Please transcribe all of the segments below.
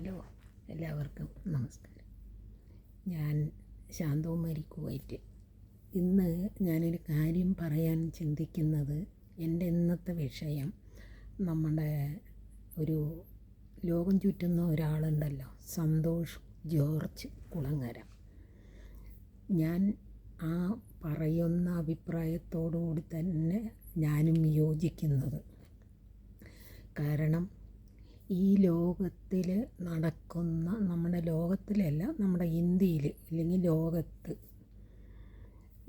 Hello, എല്ലാവർക്കും നമസ്കാരം. ഞാൻ ശാന്തകുമാരി കുവൈറ്റ്. ഇന്ന് ഞാനൊരു കാര്യം പറയാൻ ചിന്തിക്കുന്നത്, എൻ്റെ ഇന്നത്തെ വിഷയം നമ്മുടെ ഒരു ലോകം ചുറ്റുന്ന ഒരാളുണ്ടല്ലോ, സന്തോഷ് ജോർജ് കുളങ്ങര. ഞാൻ ആ പറയുന്ന അഭിപ്രായത്തോടുകൂടി തന്നെ ഞാനും യോജിക്കുന്നത്. കാരണം ഈ ലോകത്തിൽ നടക്കുന്ന, നമ്മുടെ ലോകത്തിലല്ല, നമ്മുടെ ഇന്ത്യയിൽ അല്ലെങ്കിൽ ലോകത്ത്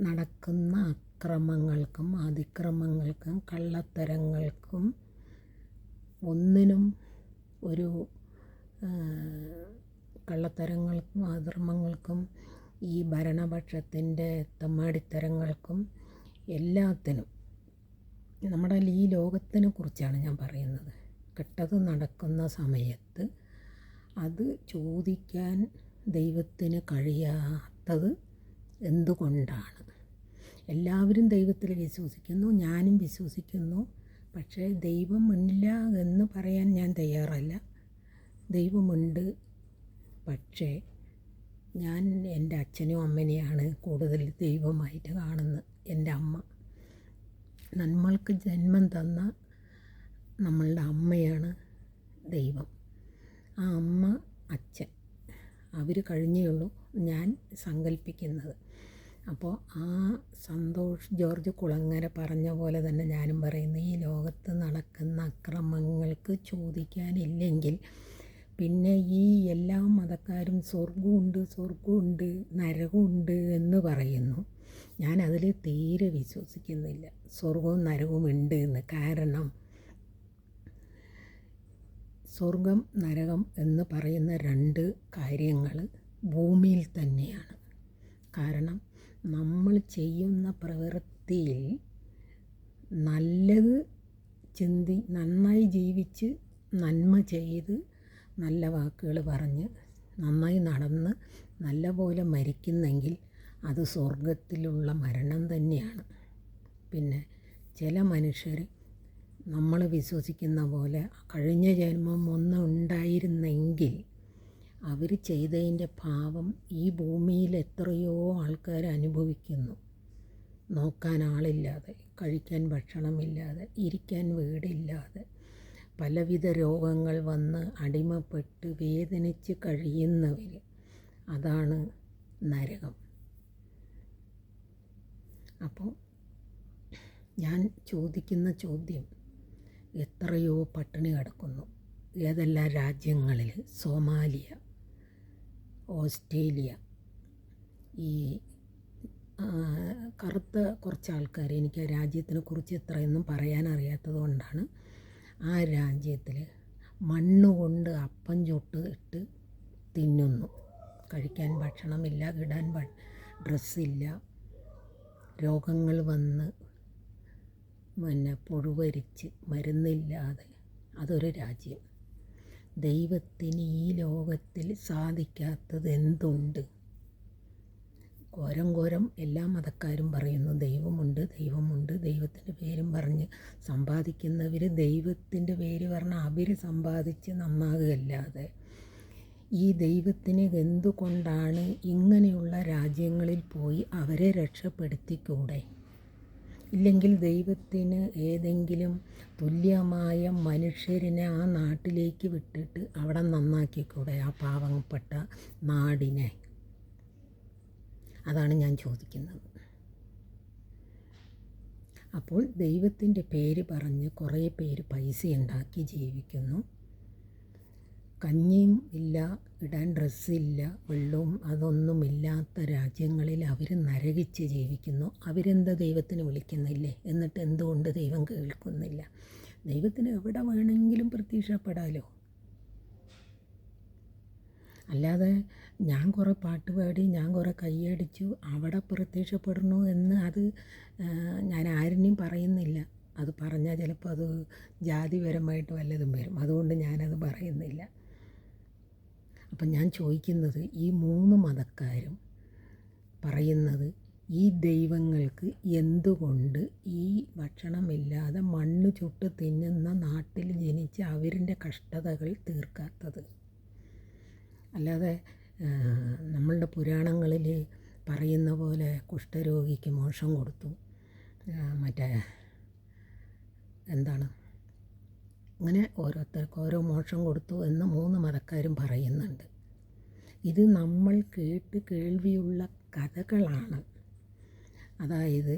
നടക്കുന്ന അക്രമങ്ങൾക്കും അതിക്രമങ്ങൾക്കും കള്ളത്തരങ്ങൾക്കും ഒന്നിനും ഒരു കള്ളത്തരങ്ങൾക്കും അധർമ്മങ്ങൾക്കും ഈ ഭരണപക്ഷത്തിൻ്റെ തെമ്മാടിത്തരങ്ങൾക്കും എല്ലാത്തിനും നമ്മുടെ ഈ ലോകത്തിനെ കുറിച്ചാണ് ഞാൻ പറയുന്നത്. കെട്ടത് നടക്കുന്ന സമയത്ത് അത് ചോദിക്കാൻ ദൈവത്തിന് കഴിയാത്തത് എന്തുകൊണ്ടാണ്? എല്ലാവരും ദൈവത്തിൽ വിശ്വസിക്കുന്നു, ഞാനും വിശ്വസിക്കുന്നു. പക്ഷേ ദൈവമില്ല എന്ന് പറയാൻ ഞാൻ തയ്യാറല്ല. ദൈവമുണ്ട്. പക്ഷേ ഞാൻ എൻ്റെ അച്ഛനും അമ്മനെയാണ് കൂടുതൽ ദൈവമായിട്ട് കാണുന്നത്. എൻ്റെ അമ്മ, നമ്മൾക്ക് ജന്മം തന്ന നമ്മളുടെ അമ്മയാണ് ദൈവം. ആ അമ്മ, അച്ഛൻ, അവർ കഴിഞ്ഞേ ഉള്ളൂ ഞാൻ സങ്കല്പിക്കുന്നത്. അപ്പോൾ ആ സന്തോഷ് ജോർജ് കുളങ്ങര പറഞ്ഞ പോലെ തന്നെ ഞാനും പറയുന്നു, ഈ ലോകത്ത് നടക്കുന്ന അക്രമങ്ങൾക്ക് ചോദിക്കാനില്ലെങ്കിൽ പിന്നെ ഈ എല്ലാ മതക്കാരും സ്വർഗമുണ്ട് നരകമുണ്ട് എന്ന് പറയുന്നു. ഞാൻ അതിൽ തീരെ വിശ്വസിക്കുന്നില്ല, സ്വർഗവും നരകവും ഉണ്ട് എന്ന്. കാരണം സ്വർഗം നരകം എന്ന് പറയുന്ന രണ്ട് കാര്യങ്ങൾ ഭൂമിയിൽ തന്നെയാണ്. കാരണം നമ്മൾ ചെയ്യുന്ന പ്രവൃത്തിയിൽ നല്ലത് നന്നായി ജീവിച്ച് നന്മ ചെയ്ത് നല്ല വാക്കുകൾ പറഞ്ഞ് നന്നായി നടന്ന് നല്ല പോലെ മരിക്കുന്നെങ്കിൽ അത് സ്വർഗത്തിലുള്ള മരണം തന്നെയാണ്. പിന്നെ ചില മനുഷ്യർ നമ്മൾ വിശ്വസിക്കുന്ന പോലെ കഴിഞ്ഞ ജന്മം ഒന്നും ഉണ്ടായിരുന്നെങ്കിൽ അവർ ചെയ്തതിൻ്റെ പാപം ഈ ഭൂമിയിൽ എത്രയോ ആൾക്കാർ അനുഭവിക്കുന്നു. നോക്കാൻ ആളില്ലാതെ, കഴിക്കാൻ ഭക്ഷണമില്ലാതെ, ഇരിക്കാൻ വീടില്ലാതെ, പലവിധ രോഗങ്ങൾ വന്ന് അടിമപ്പെട്ട് വേദനിച്ച് കഴിയുന്നവർ. അതാണ് നരകം. അപ്പോൾ ഞാൻ ചോദിക്കുന്ന ചോദ്യം, എത്രയോ പട്ടിണി കിടക്കുന്നു ഏതെല്ലാം രാജ്യങ്ങളിൽ, സോമാലിയ, ഓസ്ട്രേലിയ, ഈ കറുത്ത കുറച്ച് ആൾക്കാർ, എനിക്ക് ആ രാജ്യത്തിനെ കുറിച്ച് ഇത്രയൊന്നും പറയാൻ അറിയാത്തത് കൊണ്ടാണ്. ആ രാജ്യത്തിൽ മണ്ണുകൊണ്ട് അപ്പം ചുട്ട് തിന്നുന്നു. കഴിക്കാൻ ഭക്ഷണമില്ല, ഇടാൻ ഡ്രസ്സില്ല, രോഗങ്ങൾ വന്ന് പുഴുവരിച്ച് മരുന്നില്ലാതെ. അതൊരു രാജ്യം. ദൈവത്തിന് ഈ ലോകത്തിൽ സാധിക്കാത്തത് എന്തുണ്ട്? ഘോരം എല്ലാ മതക്കാരും പറയുന്നു ദൈവമുണ്ട്, ദൈവത്തിൻ്റെ പേരും പറഞ്ഞ് സമ്പാദിക്കുന്നവർ ദൈവത്തിൻ്റെ പേര് പറഞ്ഞ് അവർ സമ്പാദിച്ച് നന്നാകുകയല്ലാതെ ഈ ദൈവത്തിന് എന്തുകൊണ്ടാണ് ഇങ്ങനെയുള്ള രാജ്യങ്ങളിൽ പോയി അവരെ രക്ഷപ്പെടുത്തിക്കൂടെ? ഇല്ലെങ്കിൽ ദൈവത്തിന് ഏതെങ്കിലും തുല്യമായ മനുഷ്യരിനെ ആ നാട്ടിലേക്ക് വിട്ടിട്ട് അവിടെ നന്നാക്കിക്കൂടെ ആ പാവപ്പെട്ട നാടിനെ? അതാണ് ഞാൻ ചോദിക്കുന്നത്. അപ്പോൾ ദൈവത്തിൻ്റെ പേര് പറഞ്ഞ് കുറേ പേര് പൈസ ഉണ്ടാക്കി ജീവിക്കുന്നു. കഞ്ഞിയും ഇല്ല, ഇടാൻ ഡ്രസ്സില്ല, വെള്ളവും അതൊന്നുമില്ലാത്ത രാജ്യങ്ങളിൽ അവർ നരകിച്ച് ജീവിക്കുന്നു. അവരെന്താ ദൈവത്തിന് വിളിക്കുന്നില്ലേ? എന്നിട്ട് എന്തുകൊണ്ട് ദൈവം കേൾക്കുന്നില്ല? ദൈവത്തിന് എവിടെ വേണമെങ്കിലും പ്രത്യക്ഷപ്പെടാലോ. അല്ലാതെ ഞാൻ കുറേ പാട്ട് പാടി, ഞാൻ കുറേ കൈയടിച്ചു, അവിടെ പ്രത്യക്ഷപ്പെടണു എന്ന് അത് ഞാൻ ആരിനെയും പറയുന്നില്ല. അത് പറഞ്ഞാൽ ചിലപ്പോൾ അത് ജാതിപരമായിട്ട് വല്ലതും വരും. അതുകൊണ്ട് ഞാനത് പറയുന്നില്ല. അപ്പം ഞാൻ ചോദിക്കുന്നത്, ഈ മൂന്ന് മതക്കാരും പറയുന്നത് ഈ ദൈവങ്ങൾക്ക് എന്തുകൊണ്ട് ഈ ഭക്ഷണമില്ലാതെ മണ്ണ് ചുട്ട് തിന്നുന്ന നാട്ടിൽ ജനിച്ച് അവരിൻ്റെ കഷ്ടതകൾ തീർക്കാത്തത്? അല്ലാതെ നമ്മളുടെ പുരാണങ്ങളിൽ പറയുന്ന പോലെ കുഷ്ഠരോഗിക്ക് മോക്ഷം കൊടുത്തു, മറ്റേ എന്താണ്, അങ്ങനെ ഓരോരുത്തർക്ക് ഓരോ മോക്ഷം കൊടുത്തു എന്ന് 3 മതക്കാരും പറയുന്നുണ്ട്. ഇത് നമ്മൾ കേൾവിയുള്ള കഥകളാണ്. അതായത്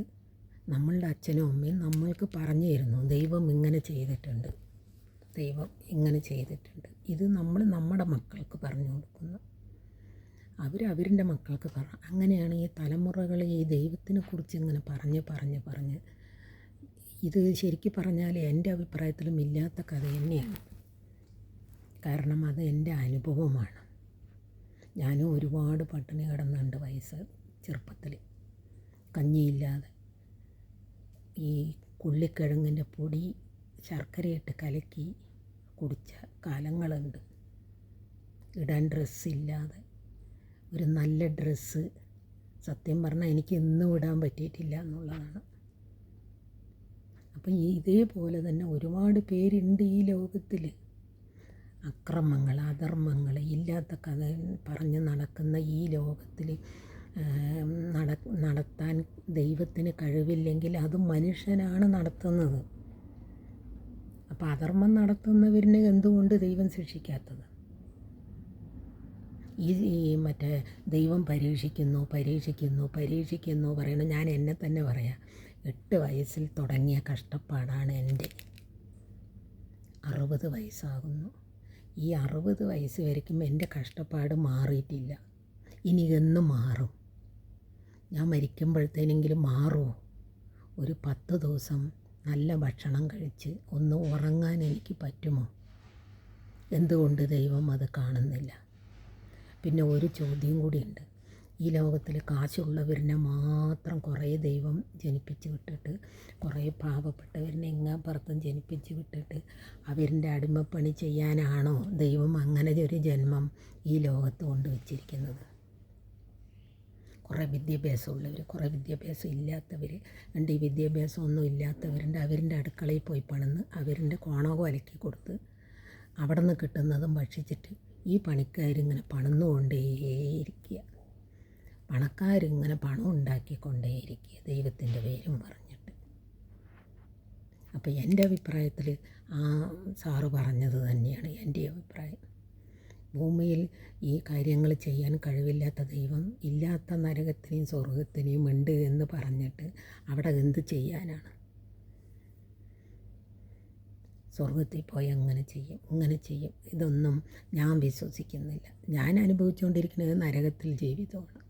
നമ്മളുടെ അച്ഛനും അമ്മയും നമ്മൾക്ക് പറഞ്ഞു തരുന്നു, ദൈവം ഇങ്ങനെ ചെയ്തിട്ടുണ്ട്, ദൈവം ഇങ്ങനെ ചെയ്തിട്ടുണ്ട്. ഇത് നമ്മൾ നമ്മുടെ മക്കൾക്ക് പറഞ്ഞു കൊടുക്കുന്നു, അവരവരുടെ മക്കൾക്ക് അങ്ങനെയാണ് ഈ തലമുറകൾ ഈ ദൈവത്തിനെ കുറിച്ച് ഇങ്ങനെ പറഞ്ഞ് ഇത് ശരിക്കും പറഞ്ഞാൽ എൻ്റെ അഭിപ്രായത്തിലും ഇല്ലാത്ത കഥ തന്നെയാണ്. കാരണം അത് എൻ്റെ അനുഭവമാണ്. ഞാനും ഒരുപാട് പട്ടിണി കിടന്നുണ്ട് ചെറുപ്പത്തിൽ, കഞ്ഞിയില്ലാതെ. ഈ കുള്ളിക്കിഴങ്ങിൻ്റെ പൊടി ശർക്കരയിട്ട് കലക്കി കുടിച്ച കാലങ്ങളുണ്ട്. ഇടാൻ ഡ്രസ്സില്ലാതെ, ഒരു നല്ല ഡ്രസ്സ് സത്യം പറഞ്ഞാൽ എനിക്ക് ഇന്നും ഇടാൻ പറ്റിയിട്ടില്ല എന്നുള്ളതാണ്. അപ്പം ഇതേപോലെ തന്നെ ഒരുപാട് പേരുണ്ട് ഈ ലോകത്തിൽ. അക്രമങ്ങൾ, അധർമ്മങ്ങൾ, ഇല്ലാത്ത കഥ പറഞ്ഞ് നടക്കുന്ന ഈ ലോകത്തിൽ നടത്താൻ ദൈവത്തിന് കഴിവില്ലെങ്കിൽ അത് മനുഷ്യനാണ് നടത്തുന്നത്. അപ്പോൾ അധർമ്മം നടത്തുന്നവരിനെ എന്തുകൊണ്ട് ദൈവം ശിക്ഷിക്കാത്തത്? ഈ മറ്റേ ദൈവം പരീക്ഷിക്കുന്നു പറയണം. ഞാൻ എന്നെ തന്നെ പറയാം, 8 വയസ്സിൽ തുടങ്ങിയ കഷ്ടപ്പാടാണ് എൻ്റെ. 60 വയസ്സാകുന്നു. ഈ 60 വയസ്സ് വരയ്ക്കും എൻ്റെ കഷ്ടപ്പാട് മാറിയിട്ടില്ല. ഇനി എന്ന് മാറും? ഞാൻ മരിക്കുമ്പോഴത്തേനെങ്കിലും മാറുമോ? ഒരു 10 ദിവസം നല്ല ഭക്ഷണം കഴിച്ച് ഒന്ന് ഉറങ്ങാൻ എനിക്ക് പറ്റുമോ? എന്തുകൊണ്ട് ദൈവം അത് കാണുന്നില്ല? പിന്നെ ഒരു ചോദ്യം കൂടിയുണ്ട്. ഈ ലോകത്തിൽ കാശുള്ളവരിനെ മാത്രം കുറേ ദൈവം ജനിപ്പിച്ച് വിട്ടിട്ട്, കുറേ പാവപ്പെട്ടവരിനെ ഇങ്ങാപ്പുറത്തും ജനിപ്പിച്ച് വിട്ടിട്ട് അവരിൻ്റെ അടിമപ്പണി ചെയ്യാനാണോ ദൈവം അങ്ങനെ ഒരു ജന്മം ഈ ലോകത്ത് കൊണ്ടുവച്ചിരിക്കുന്നത്? കുറേ വിദ്യാഭ്യാസമുള്ളവർ, കുറേ വിദ്യാഭ്യാസം ഇല്ലാത്തവർ, ഈ വിദ്യാഭ്യാസമൊന്നും ഇല്ലാത്തവരുണ്ട്. അവരിൻ്റെ അടുക്കളയിൽ പോയി പണിന്ന് അവരിൻ്റെ കോണകം അലക്കി കൊടുത്ത് അവിടെ നിന്ന് കിട്ടുന്നതും ഭക്ഷിച്ചിട്ട് ഈ പണിക്കാരിങ്ങനെ പണിന്നുകൊണ്ടേയിരിക്കുക, പണക്കാരിങ്ങനെ പണം ഉണ്ടാക്കിക്കൊണ്ടേയിരിക്കുക ദൈവത്തിൻ്റെ പേരും പറഞ്ഞിട്ട്. അപ്പോൾ എൻ്റെ അഭിപ്രായത്തിൽ ആ സാറ് പറഞ്ഞത് തന്നെയാണ് എൻ്റെ അഭിപ്രായം. ഭൂമിയിൽ ഈ കാര്യങ്ങൾ ചെയ്യാൻ കഴിവില്ലാത്ത ദൈവം ഇല്ലാത്ത നരകത്തിനെയും സ്വർഗത്തിനെയും ഉണ്ട് എന്ന് പറഞ്ഞിട്ട് അവിടെ എന്ത് ചെയ്യാനാണ്? സ്വർഗത്തിൽ പോയി അങ്ങനെ ചെയ്യും. ഇതൊന്നും ഞാൻ വിശ്വസിക്കുന്നില്ല. ഞാൻ അനുഭവിച്ചുകൊണ്ടിരിക്കുന്നത് നരകത്തിൽ ജീവിതമാണ്.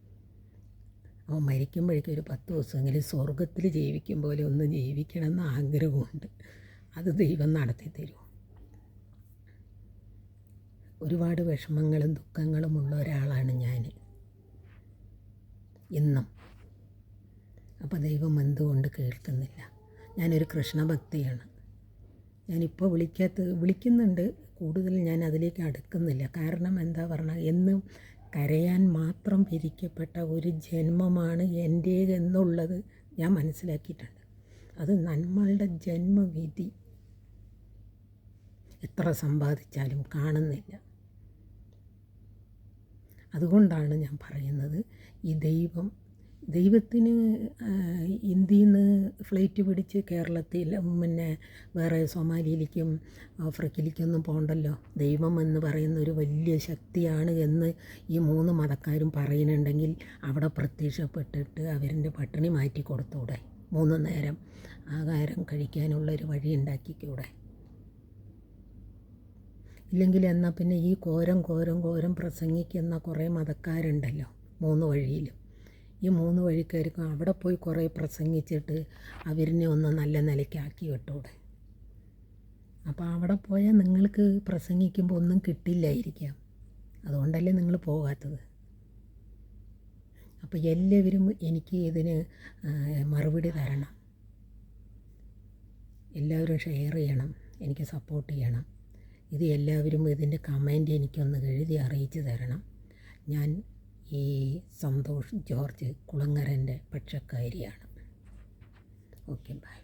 അപ്പോൾ മരിക്കുമ്പോഴേക്കും ഒരു 10 ദിവസമെങ്കിലും സ്വർഗത്തിൽ ജീവിക്കും പോലെ ഒന്ന് ജീവിക്കണമെന്ന് ആഗ്രഹമുണ്ട്. അത് ദൈവം നടത്തി തരും. ഒരുപാട് വിഷമങ്ങളും ദുഃഖങ്ങളും ഉള്ള ഒരാളാണ് ഞാൻ ഇന്നും. അപ്പോൾ ദൈവം എന്തുകൊണ്ട് കേൾക്കുന്നില്ല? ഞാനൊരു കൃഷ്ണഭക്തിയാണ്. ഞാനിപ്പോൾ വിളിക്കുന്നുണ്ട്, കൂടുതൽ ഞാൻ അതിലേക്ക് അടുക്കുന്നില്ല. കാരണം എന്താ പറഞ്ഞാൽ, എന്നും കരയാൻ മാത്രം വിധിക്കപ്പെട്ട ഒരു ജന്മമാണ് എൻ്റേതെന്നുള്ളത് ഞാൻ മനസ്സിലാക്കിയിട്ടുണ്ട്. അത് നമ്മളുടെ ജന്മവിധി. എത്ര സമ്പാദിച്ചാലും കാണുന്നില്ല. അതുകൊണ്ടാണ് ഞാൻ പറയുന്നത്, ഈ ദൈവത്തിന് ഇന്ത്യയിൽ നിന്ന് ഫ്ലൈറ്റ് പിടിച്ച് കേരളത്തിൽ പിന്നെ വേറെ സൊമാലിയിലേക്കും ആഫ്രിക്കയിലേക്കൊന്നും പോകണ്ടല്ലോ. ദൈവം എന്ന് പറയുന്ന ഒരു വലിയ ശക്തിയാണ് എന്ന് ഈ 3 മതക്കാരും പറയുന്നുണ്ടെങ്കിൽ അവിടെ പ്രത്യക്ഷപ്പെട്ടിട്ട് അവരിൻ്റെ പട്ടിണി മാറ്റി കൊടുത്തൂടെ? 3 നേരം ആഹാരം കഴിക്കാനുള്ളൊരു വഴി ഉണ്ടാക്കിക്കൂടെ? ഇല്ലെങ്കിൽ എന്നാൽ പിന്നെ ഈ കോരം പ്രസംഗിക്കുന്ന കുറേ മതക്കാരുണ്ടല്ലോ 3 വഴിയിലും. ഈ 3 വഴിക്കാർക്കും അവിടെ പോയി കുറേ പ്രസംഗിച്ചിട്ട് അവരിനെ ഒന്ന് നല്ല നിലയ്ക്കാക്കി വിട്ടൂടെ? അപ്പോൾ അവിടെ പോയാൽ നിങ്ങൾക്ക് പ്രസംഗിക്കുമ്പോൾ ഒന്നും കിട്ടില്ലായിരിക്കാം. അതുകൊണ്ടല്ലേ നിങ്ങൾ പോകാത്തത്. അപ്പോൾ എല്ലാവരും എനിക്ക് ഇതിന് മറുപടി തരണം. എല്ലാവരും ഷെയർ ചെയ്യണം, എനിക്ക് സപ്പോർട്ട് ചെയ്യണം. ഇത് എല്ലാവരും ഇതിൻ്റെ കമൻറ്റ് എനിക്കൊന്ന് എഴുതി അറിയിച്ച് തരണം. ഞാൻ ഈ സന്തോഷ് ജോർജ് കുളങ്ങരൻ്റെ പക്ഷക്കാരിയാണ്. Okay, by.